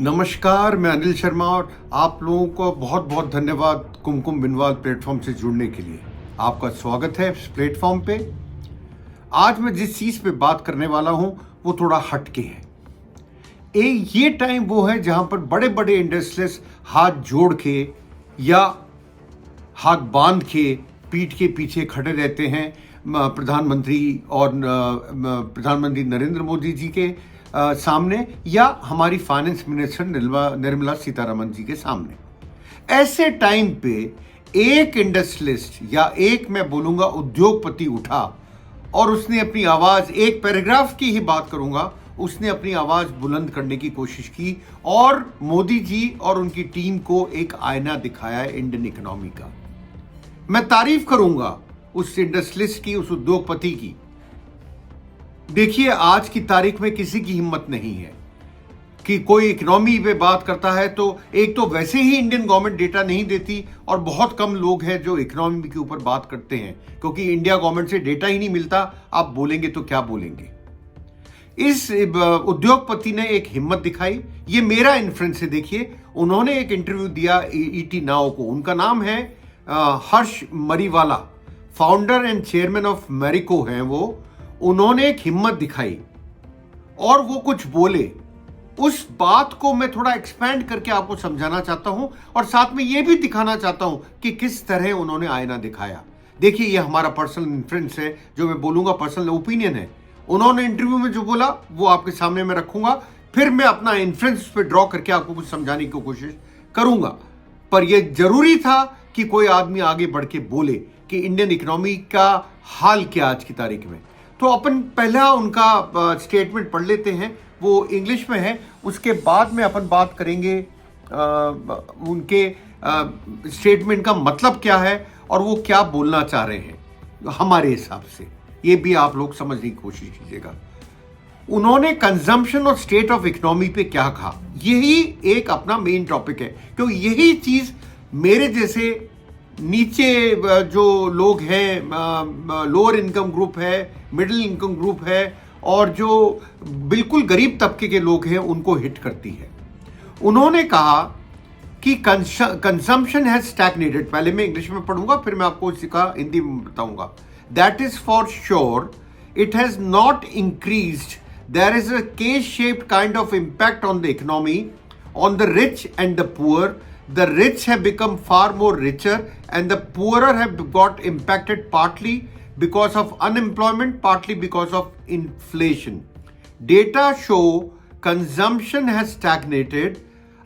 नमस्कार, मैं अनिल शर्मा और आप लोगों को बहुत बहुत धन्यवाद कुमकुम बिनवाल प्लेटफॉर्म से जुड़ने के लिए। आपका स्वागत है इस प्लेटफॉर्म पे। आज मैं जिस चीज़ पे बात करने वाला हूँ वो थोड़ा हटके है। ये टाइम वो है जहाँ पर बड़े बड़े इंडस्ट्रियलिस्ट हाथ जोड़ के या हाथ बांध के पीठ के पीछे खड़े रहते हैं प्रधानमंत्री नरेंद्र मोदी जी के सामने या हमारी फाइनेंस मिनिस्टर निर्मला सीतारमण जी के सामने। ऐसे टाइम पे एक इंडस्ट्रियलिस्ट या एक मैं बोलूंगा उद्योगपति उठा और उसने अपनी आवाज, एक पैराग्राफ की ही बात करूंगा, उसने अपनी आवाज बुलंद करने की कोशिश की और मोदी जी और उनकी टीम को एक आईना दिखाया है इंडियन इकोनॉमी का। मैं तारीफ करूंगा उस इंडस्ट्रियलिस्ट की, उस उद्योगपति की। देखिए, आज की तारीख में किसी की हिम्मत नहीं है कि कोई इकोनॉमी पे बात करता है तो एक तो वैसे ही इंडियन गवर्नमेंट डेटा नहीं देती और बहुत कम लोग हैं जो इकोनॉमी के ऊपर बात करते हैं क्योंकि इंडिया गवर्नमेंट से डेटा ही नहीं मिलता। आप बोलेंगे तो क्या बोलेंगे। इस उद्योगपति ने एक हिम्मत दिखाई, ये मेरा इन्फ्रेंस है। देखिए, उन्होंने एक इंटरव्यू दिया ईटी नाउ को। उनका नाम है Harsh Mariwala, founder and chairman of Marico हैं वो। उन्होंने एक हिम्मत दिखाई और वो कुछ बोले। उस बात को मैं थोड़ा एक्सपैंड करके आपको समझाना चाहता हूं और साथ में ये भी दिखाना चाहता हूं कि किस तरह उन्होंने आईना दिखाया। देखिए, ये हमारा पर्सनल इन्फ्रेंस है, जो मैं बोलूंगा पर्सनल ओपिनियन है। उन्होंने इंटरव्यू में जो बोला वो आपके सामने मैं रखूंगा, फिर मैं अपना इन्फ्रेंस पे ड्रॉ करके आपको कुछ समझाने की कोशिश करूंगा। पर यह जरूरी था कि कोई आदमी आगे बढ़ के बोले कि इंडियन इकोनॉमी का हाल क्या आज की तारीख में। तो अपन पहला उनका स्टेटमेंट पढ़ लेते हैं, वो इंग्लिश में है। उसके बाद में अपन बात करेंगे उनके स्टेटमेंट का मतलब क्या है और वो क्या बोलना चाह रहे हैं हमारे हिसाब से। ये भी आप लोग समझने की कोशिश कीजिएगा। उन्होंने कंजम्पशन और स्टेट ऑफ इकोनॉमी पे क्या कहा, यही एक अपना मेन टॉपिक है क्योंकि यही चीज मेरे जैसे नीचे जो लोग हैं, लोअर इनकम ग्रुप है, मिडिल इनकम ग्रुप है और जो बिल्कुल गरीब तबके के लोग हैं, उनको हिट करती है। उन्होंने कहा कि कंजम्पशन हैज स्टैग्नेटेड। पहले मैं इंग्लिश में पढ़ूंगा, फिर मैं आपको इसका हिंदी में बताऊंगा। That is for sure it has not increased. There is a K shaped kind of impact on the economy, on the rich and the poor. The rich have become far more richer and the poorer have got impacted partly because of unemployment, partly because of inflation. Data show consumption has stagnated.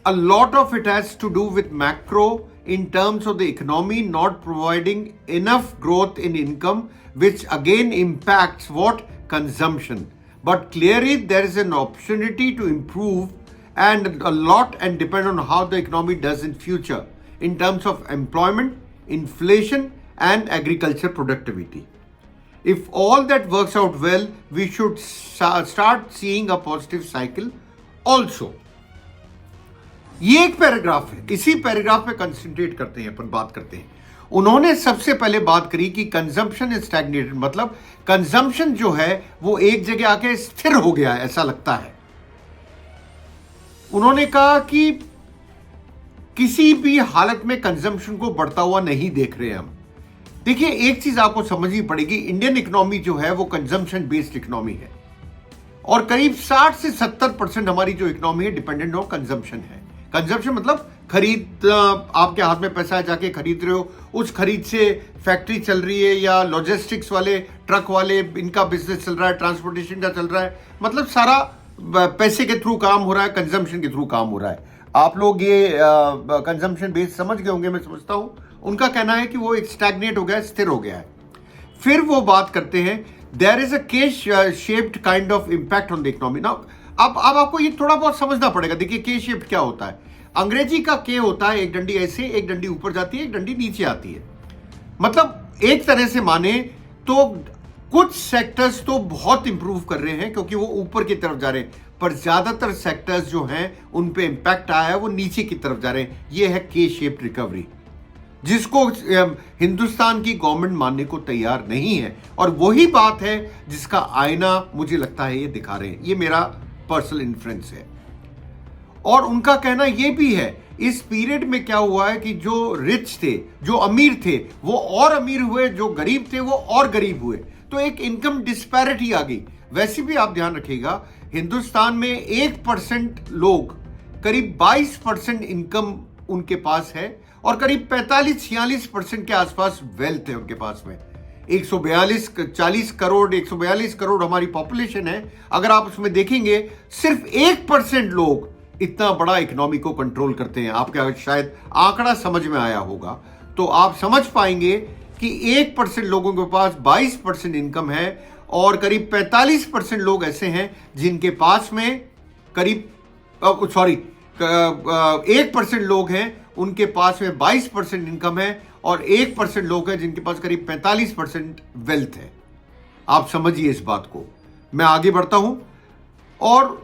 A lot of it has to do with macro in terms of the economy not providing enough growth in income, which again impacts what? Consumption. But clearly there is an opportunity to improve and a lot and depend on how the economy does in future in terms of employment, inflation and agriculture productivity. If all that works out well, we should start seeing a positive cycle also. ये एक paragraph है, इसी paragraph पे concentrate करते हैं, अपन बात करते हैं। उन्होंने सबसे पहले बात करी कि कंजम्पशन इज स्टैग्नेटेड, मतलब कंजम्पशन जो है वो एक जगह आके स्थिर हो गया है, ऐसा लगता है। उन्होंने कहा कि किसी भी हालत में कंजम्पशन को बढ़ता हुआ नहीं देख रहे हम। देखिए, एक चीज आपको समझनी पड़ेगी, इंडियन इकोनॉमी जो है वो कंजम्पशन बेस्ड इकोनॉमी है और करीब 60 से 70% हमारी जो इकोनॉमी है डिपेंडेंट ऑन कंजम्पशन है। कंजम्पशन मतलब खरीद, आपके हाथ में पैसा है, जाके खरीद रहे हो, उस खरीद से फैक्ट्री चल रही है या लॉजिस्टिक्स वाले, ट्रक वाले, इनका बिजनेस चल रहा है, ट्रांसपोर्टेशन का चल रहा है, मतलब सारा पैसे के थ्रू काम हो रहा है, कंजम्पशन के थ्रू काम हो रहा है। आप लोग ये कंजम्पशन बेस्ड समझ गए होंगे, मैं समझता हूं। उनका कहना है कि वो एक स्टैग्नेट हो गया है, स्थिर हो गया है। फिर वो बात करते हैं there is a K shaped kind of impact on the economy. Now अब आपको ये थोड़ा बहुत समझना पड़ेगा। देखिए, के शेप्ड क्या होता है। अंग्रेजी का के होता है, एक डंडी ऐसे, एक डंडी ऊपर जाती है, एक डंडी नीचे आती है। मतलब एक तरह से माने तो कुछ सेक्टर्स तो बहुत इंप्रूव कर रहे हैं क्योंकि वो ऊपर की तरफ जा रहे हैं, पर ज्यादातर सेक्टर्स जो हैं उन पे इंपैक्ट आया है वो नीचे की तरफ जा रहे हैं। ये है के शेप रिकवरी, जिसको हिंदुस्तान की गवर्नमेंट मानने को तैयार नहीं है और वही बात है जिसका आईना मुझे लगता है ये दिखा रहे हैं। ये मेरा पर्सनल इन्फ्रेंस है। और उनका कहना यह भी है इस पीरियड में क्या हुआ है कि जो रिच थे, जो अमीर थे, वो और अमीर हुए, जो गरीब थे वो और गरीब हुए, तो एक इनकम डिस्पैरिटी आ गई। वैसे भी आप ध्यान रखिएगा, हिंदुस्तान में 1% लोग, करीब 22% इनकम उनके पास है और करीब 45-46% के आसपास वेल्थ है उनके पास में। 142 करोड़ हमारी पॉपुलेशन है। अगर आप उसमें देखेंगे सिर्फ 1% लोग इतना बड़ा इकोनॉमी को कंट्रोल करते हैं। आपके शायद आंकड़ा समझ में आया होगा, तो आप समझ पाएंगे कि 1% लोगों के पास 22% इनकम है और करीब 45% लोग ऐसे हैं जिनके पास में करीब 1% लोग हैं उनके पास में 22% इनकम है और 1% लोग हैं जिनके पास करीब 45% वेल्थ है। आप समझिए इस बात को। मैं आगे बढ़ता हूं। और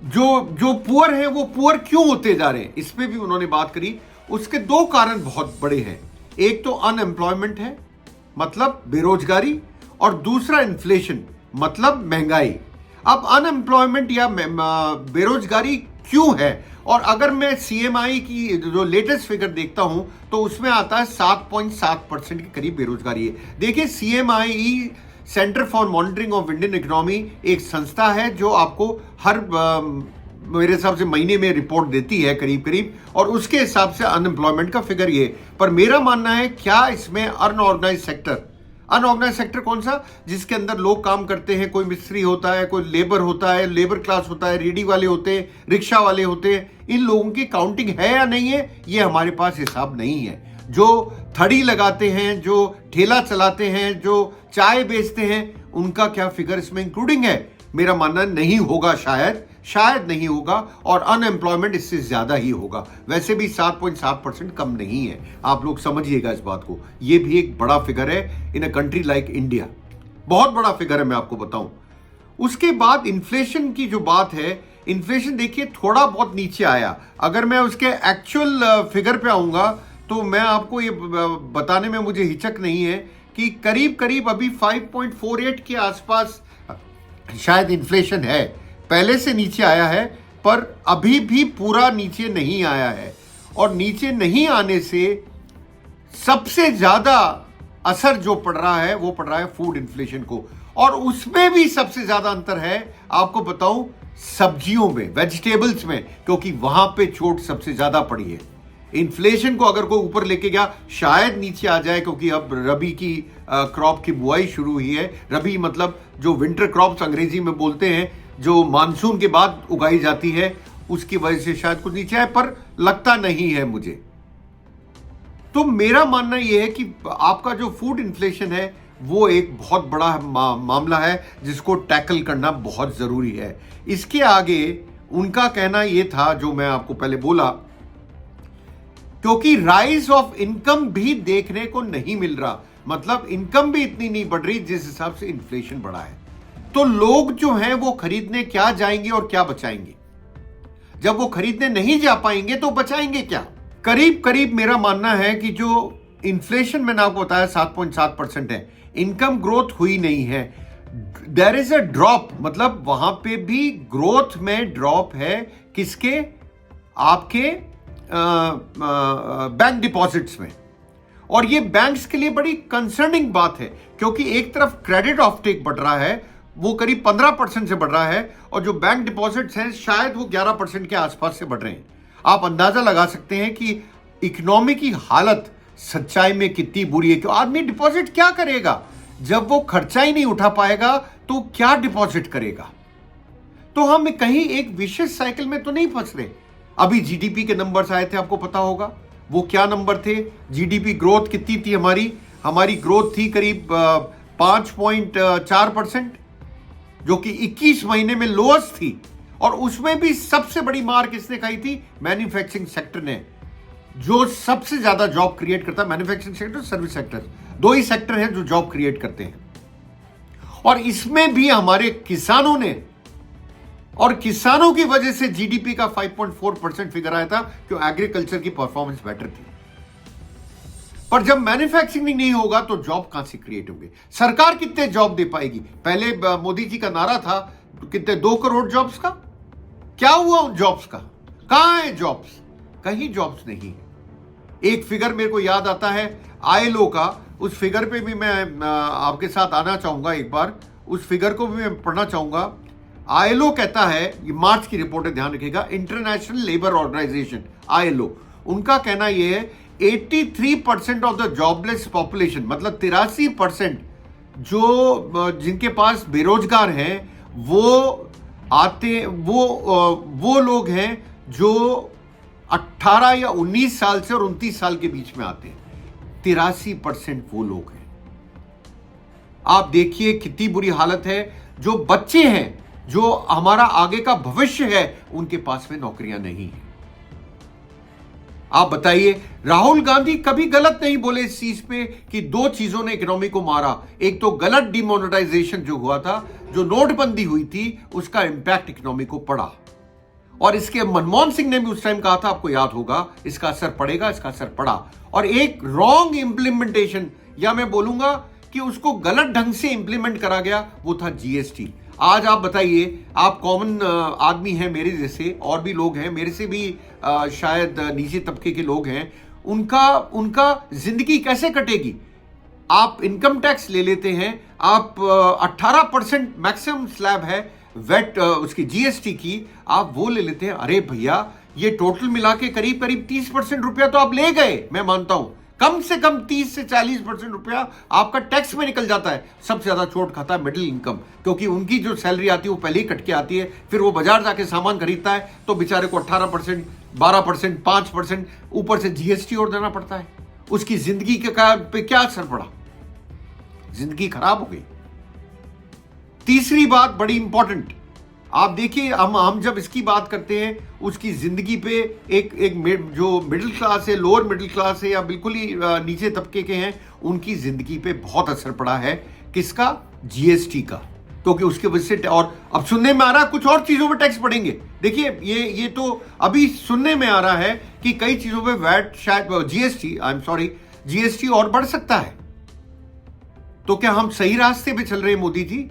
जो पुअर है वो पुअर क्यों होते जा रहे हैं, इस पे भी उन्होंने बात करी। उसके दो कारण बहुत बड़े हैं। एक तो अनएम्प्लॉयमेंट है, मतलब बेरोजगारी, और दूसरा इन्फ्लेशन, मतलब महंगाई। अब अनएम्प्लॉयमेंट या बेरोजगारी क्यों है, और अगर मैं सीएमआई की जो लेटेस्ट फिगर देखता हूं तो उसमें आता है 7.7% के करीब बेरोजगारी है। देखिए, CMI centre for monitoring of Indian economy एक संस्था है जो आपको हर मेरे हिसाब से महीने में रिपोर्ट देती है करीब करीब, और उसके हिसाब से अनएम्प्लॉयमेंट का फिगर ये। पर मेरा मानना है क्या इसमें अनऑर्गेनाइज सेक्टर कौन सा, जिसके अंदर लोग काम करते हैं, कोई मिस्त्री होता है, कोई लेबर होता है, लेबर क्लास होता है, रेडी वाले होते हैं, रिक्शा वाले होते हैं, इन लोगों की काउंटिंग है या नहीं है, ये हमारे पास हिसाब नहीं है। जो थड़ी लगाते हैं, जो ठेला चलाते हैं, जो चाय बेचते हैं, उनका क्या फिगर इसमें इंक्लूडिंग है? मेरा मानना नहीं होगा, शायद नहीं होगा, और अनएम्प्लॉयमेंट इससे ज्यादा ही होगा। वैसे भी 7.7% कम नहीं है, आप लोग समझिएगा इस बात को। यह भी एक बड़ा फिगर है इन अ कंट्री लाइक इंडिया, बहुत बड़ा फिगर है, मैं आपको बताऊं। उसके बाद इन्फ्लेशन की जो बात है, इन्फ्लेशन देखिए थोड़ा बहुत नीचे आया। अगर मैं उसके एक्चुअल फिगर पे आऊंगा तो मैं आपको ये बताने में मुझे हिचक नहीं है कि करीब करीब अभी 5.48 के आसपास शायद इन्फ्लेशन है। पहले से नीचे आया है, पर अभी भी पूरा नीचे नहीं आया है। और नीचे नहीं आने से सबसे ज्यादा असर जो पड़ रहा है वो पड़ रहा है फूड इन्फ्लेशन को, और उसमें भी सबसे ज्यादा अंतर है, आपको बताऊं, सब्जियों में, वेजिटेबल्स में, क्योंकि वहां पे चोट सबसे ज्यादा पड़ी है। इन्फ्लेशन को अगर कोई ऊपर लेके गया शायद नीचे आ जाए, क्योंकि अब रबी की क्रॉप की बुआई शुरू हुई है। रबी मतलब जो विंटर क्रॉप्स अंग्रेजी में बोलते हैं, जो मानसून के बाद उगाई जाती है, उसकी वजह से शायद कुछ नीचे आए, पर लगता नहीं है मुझे। तो मेरा मानना यह है कि आपका जो फूड इन्फ्लेशन है वो एक बहुत बड़ा मामला है जिसको टैकल करना बहुत जरूरी है। इसके आगे उनका कहना यह था, जो मैं आपको पहले बोला, क्योंकि राइज ऑफ इनकम भी देखने को नहीं मिल रहा, मतलब इनकम भी इतनी नहीं बढ़ रही जिस हिसाब से इन्फ्लेशन बढ़ा है। तो लोग जो हैं वो खरीदने क्या जाएंगे और क्या बचाएंगे? जब वो खरीदने नहीं जा पाएंगे तो बचाएंगे क्या? करीब करीब मेरा मानना है कि जो इन्फ्लेशन मैंने आपको बताया 7.7% है, इनकम ग्रोथ हुई नहीं है। देयर इज अ ड्रॉप, मतलब वहां पे भी ग्रोथ में ड्रॉप है। किसके? आपके बैंक डिपॉजिट्स में। और ये बैंक्स के लिए बड़ी कंसर्निंग बात है, क्योंकि एक तरफ क्रेडिट ऑफटेक बढ़ रहा है, वो करीब 15% से बढ़ रहा है, और जो बैंक डिपॉजिट्स हैं शायद वो 11% के आसपास से बढ़ रहे हैं। आप अंदाजा लगा सकते हैं कि इकोनॉमी की हालत सच्चाई में कितनी बुरी है। कि आदमी डिपॉजिट क्या करेगा जब वो खर्चा ही नहीं उठा पाएगा, तो क्या डिपॉजिट करेगा? तो हम कहीं एक विशेष साइकिल में तो नहीं फंस रहे। अभी जीडीपी के नंबर्स आए थे, आपको पता होगा वो क्या नंबर थे। जीडीपी ग्रोथ कितनी थी हमारी ग्रोथ थी करीब 5.4%, जो कि 21 महीने में लोएस्ट थी। और उसमें भी सबसे बड़ी मार किसने खाई थी? मैन्युफैक्चरिंग सेक्टर ने, जो सबसे ज्यादा जॉब क्रिएट करता है। मैन्युफैक्चरिंग सेक्टर, सर्विस सेक्टर, दो ही सेक्टर हैं जो जॉब क्रिएट करते हैं। और इसमें भी हमारे किसानों ने, और किसानों की वजह से जीडीपी का 5.4% फिगर आया था, क्यों? एग्रीकल्चर की परफॉर्मेंस बेटर थी। पर जब मैन्युफैक्चरिंग नहीं होगा तो जॉब कहां से क्रिएट होंगे? सरकार कितने जॉब दे पाएगी? पहले मोदी जी का नारा था कितने, 2 करोड़ जॉब्स का। क्या हुआ उन जॉब्स का? कहां है जॉब्स? कहीं जॉब्स नहीं है। एक फिगर मेरे को याद आता है आईएलओ का, उस फिगर पे भी मैं आपके साथ आना चाहूंगा एक बार, उस फिगर को भी मैं पढ़ना चाहूंगा। आईएलओ कहता है, ये मार्च की रिपोर्ट है, ध्यान रखिएगा, इंटरनेशनल लेबर ऑर्गेनाइजेशन आईएलओ, उनका कहना यह है 83% ऑफ द जॉबलेस पॉपुलेशन, मतलब 83% जो जिनके पास बेरोजगार हैं वो आते वो लोग हैं जो 18 या 19 साल से और 29 साल के बीच में आते हैं। 83% वो लोग हैं। आप देखिए कितनी बुरी हालत है। जो बच्चे हैं, जो हमारा आगे का भविष्य है, उनके पास में नौकरियां नहीं है। आप बताइए, राहुल गांधी कभी गलत नहीं बोले इस चीज पे कि दो चीजों ने इकोनॉमी को मारा। एक तो गलत डिमोनेटाइजेशन जो हुआ था, जो नोटबंदी हुई थी, उसका इंपैक्ट इकोनॉमी को पड़ा। और इसके मनमोहन सिंह ने भी उस टाइम कहा था, आपको याद होगा, इसका असर पड़ेगा, इसका असर पड़ा। और एक रॉन्ग इंप्लीमेंटेशन, या मैं बोलूंगा कि उसको गलत ढंग से इंप्लीमेंट करा गया, वो था जीएसटी। आज आप बताइए, आप कॉमन आदमी हैं मेरे जैसे, और भी लोग हैं मेरे से भी शायद नीचे तबके के लोग हैं, उनका जिंदगी कैसे कटेगी? आप इनकम टैक्स ले लेते हैं, आप 18% मैक्सिमम स्लैब है वेट उसकी जीएसटी की, आप वो ले लेते हैं। अरे भैया, ये टोटल मिला के करीब करीब 30% रुपया तो आप ले गए। मैं मानता हूं कम से कम 30 से 40% रुपया आपका टैक्स में निकल जाता है। सबसे ज्यादा चोट खाता है मिडिल इनकम, क्योंकि उनकी जो सैलरी आती है वो पहले ही कट के आती है, फिर वो बाजार जाके सामान खरीदता है तो बेचारे को 18%, 12%, 5% ऊपर से जीएसटी और देना पड़ता है। उसकी जिंदगी के पे क्या असर पड़ा? जिंदगी खराब हो गई। तीसरी बात बड़ी इंपॉर्टेंट, आप देखिए, हम जब इसकी बात करते हैं, उसकी जिंदगी पे एक जो मिडिल क्लास है, लोअर मिडिल क्लास है, या बिल्कुल ही नीचे तबके के हैं, उनकी जिंदगी पे बहुत असर पड़ा है। किसका? जीएसटी का। क्योंकि उसके वजह से, और अब सुनने में आ रहा है कुछ और चीजों पे टैक्स बढ़ेंगे। देखिए, ये तो अभी सुनने में आ रहा है कि कई चीजों पे वैट, शायद जीएसटी और बढ़ सकता है। तो क्या हम सही रास्ते पे चल रहे हैं मोदी जी?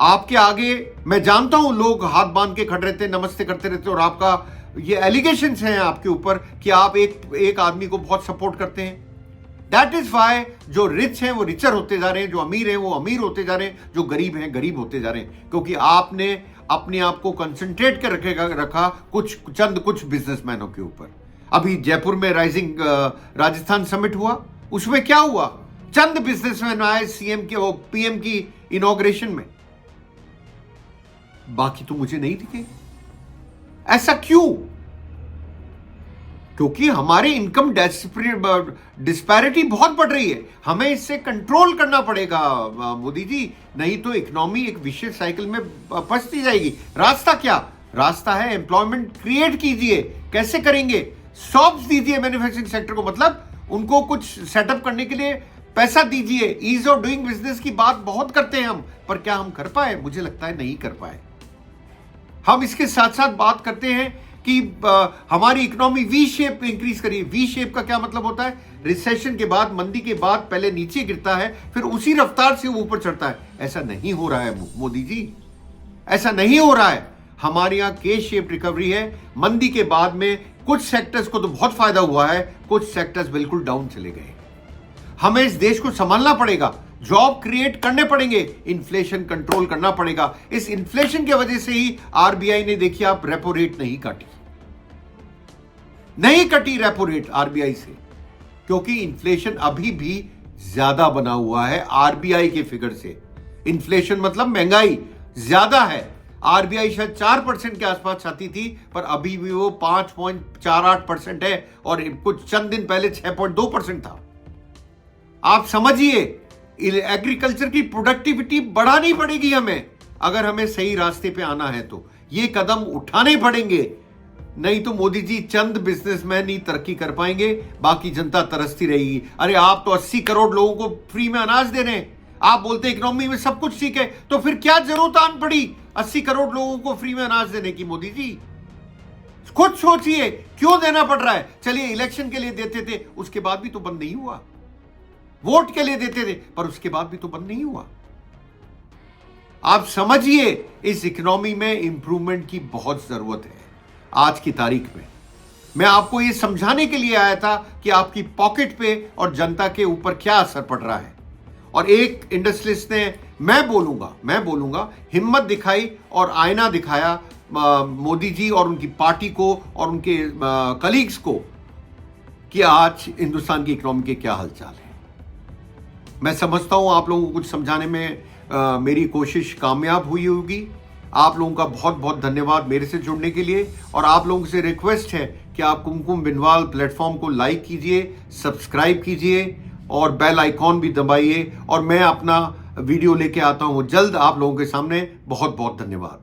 आपके आगे मैं जानता हूं लोग हाथ बांध के खड़े रहते, नमस्ते करते रहते, और आपका ये एलिगेशंस हैं आपके ऊपर कि आप एक आदमी को बहुत सपोर्ट करते हैं। दैट इज वाई जो रिच हैं वो रिचर होते जा रहे हैं, जो अमीर हैं वो अमीर होते जा रहे हैं, जो गरीब हैं गरीब होते जा रहे हैं, क्योंकि आपने अपने आप को कंसंट्रेट कर रखा कुछ बिजनेसमैनों के ऊपर। अभी जयपुर में राइजिंग राजस्थान समिट हुआ, उसमें क्या हुआ? चंद बिजनेसमैन आए पीएम की इनॉग्रेशन में, बाकी तो मुझे नहीं दिखे। ऐसा क्यों? क्योंकि हमारे इनकम डिस्पैरिटी बहुत बढ़ रही है। हमें इससे कंट्रोल करना पड़ेगा मोदी जी, नहीं तो इकोनॉमी एक विशेष साइकिल में फंसती जाएगी। रास्ता क्या? रास्ता है एम्प्लॉयमेंट क्रिएट कीजिए। कैसे करेंगे? सॉफ्ट दीजिए मैन्युफैक्चरिंग सेक्टर को, मतलब उनको कुछ सेटअप करने के लिए पैसा दीजिए। ईज ऑफ डूइंग बिजनेस की बात बहुत करते हैं हम, पर क्या हम कर पाए? मुझे लगता है नहीं कर पाए। हम इसके साथ साथ बात करते हैं कि हमारी इकोनॉमी वी शेप इंक्रीज करिए। वी शेप का क्या मतलब होता है? रिसेशन के बाद, मंदी के बाद पहले नीचे गिरता है, फिर उसी रफ्तार से ऊपर चढ़ता है। ऐसा नहीं हो रहा है मोदी जी, ऐसा नहीं हो रहा है। हमारे यहां के शेप रिकवरी है। मंदी के बाद में कुछ सेक्टर्स को तो बहुत फायदा हुआ है, कुछ सेक्टर्स बिल्कुल डाउन चले गए। हमें इस देश को संभालना पड़ेगा, जॉब क्रिएट करने पड़ेंगे, इन्फ्लेशन कंट्रोल करना पड़ेगा। इस इन्फ्लेशन की वजह से ही आरबीआई ने, देखिए आप, रेपो रेट नहीं कटी रेपो रेट आरबीआई से, क्योंकि इन्फ्लेशन अभी भी ज्यादा बना हुआ है आरबीआई के फिगर से। इन्फ्लेशन मतलब महंगाई ज्यादा है। आरबीआई शायद 4% के आसपास चाहती थी, पर अभी भी वो 5.48% है, और कुछ चंद दिन पहले 6.2% था। आप समझिए, एग्रीकल्चर की प्रोडक्टिविटी बढ़ानी पड़ेगी हमें, अगर हमें सही रास्ते पे आना है तो ये कदम उठाने पड़ेंगे। नहीं तो मोदी जी, चंद बिजनेसमैन ही तरक्की कर पाएंगे, बाकी जनता तरसती रहेगी। अरे आप तो 80 करोड़ लोगों को फ्री में अनाज दे रहे हैं। आप बोलते हैं इकोनॉमी में सब कुछ ठीक है, तो फिर क्या जरूरत आन पड़ी 80 करोड़ लोगों को फ्री में अनाज देने की? मोदी जी खुद सोचिए, क्यों देना पड़ रहा है? चलिए इलेक्शन के लिए देते थे, उसके बाद भी तो बंद नहीं हुआ। वोट के लिए देते थे, पर उसके बाद भी तो बंद नहीं हुआ। आप समझिए, इस इकोनॉमी में इंप्रूवमेंट की बहुत जरूरत है। आज की तारीख में। मैं आपको ये समझाने के लिए आया था कि आपकी पॉकेट पे और जनता के ऊपर क्या असर पड़ रहा है। और एक इंडस्ट्रियलिस्ट ने मैं बोलूंगा हिम्मत दिखाई और आईना दिखाया मोदी जी और उनकी पार्टी को और उनके कलीग्स को कि आज हिंदुस्तान की इकोनॉमी के क्या हालचाल है। मैं समझता हूं आप लोगों को कुछ समझाने में मेरी कोशिश कामयाब हुई होगी। आप लोगों का बहुत बहुत धन्यवाद मेरे से जुड़ने के लिए। और आप लोगों से रिक्वेस्ट है कि आप कुमकुम बिनवाल प्लेटफॉर्म को लाइक कीजिए, सब्सक्राइब कीजिए और बेल आइकॉन भी दबाइए। और मैं अपना वीडियो लेके आता हूं जल्द आप लोगों के सामने। बहुत बहुत धन्यवाद।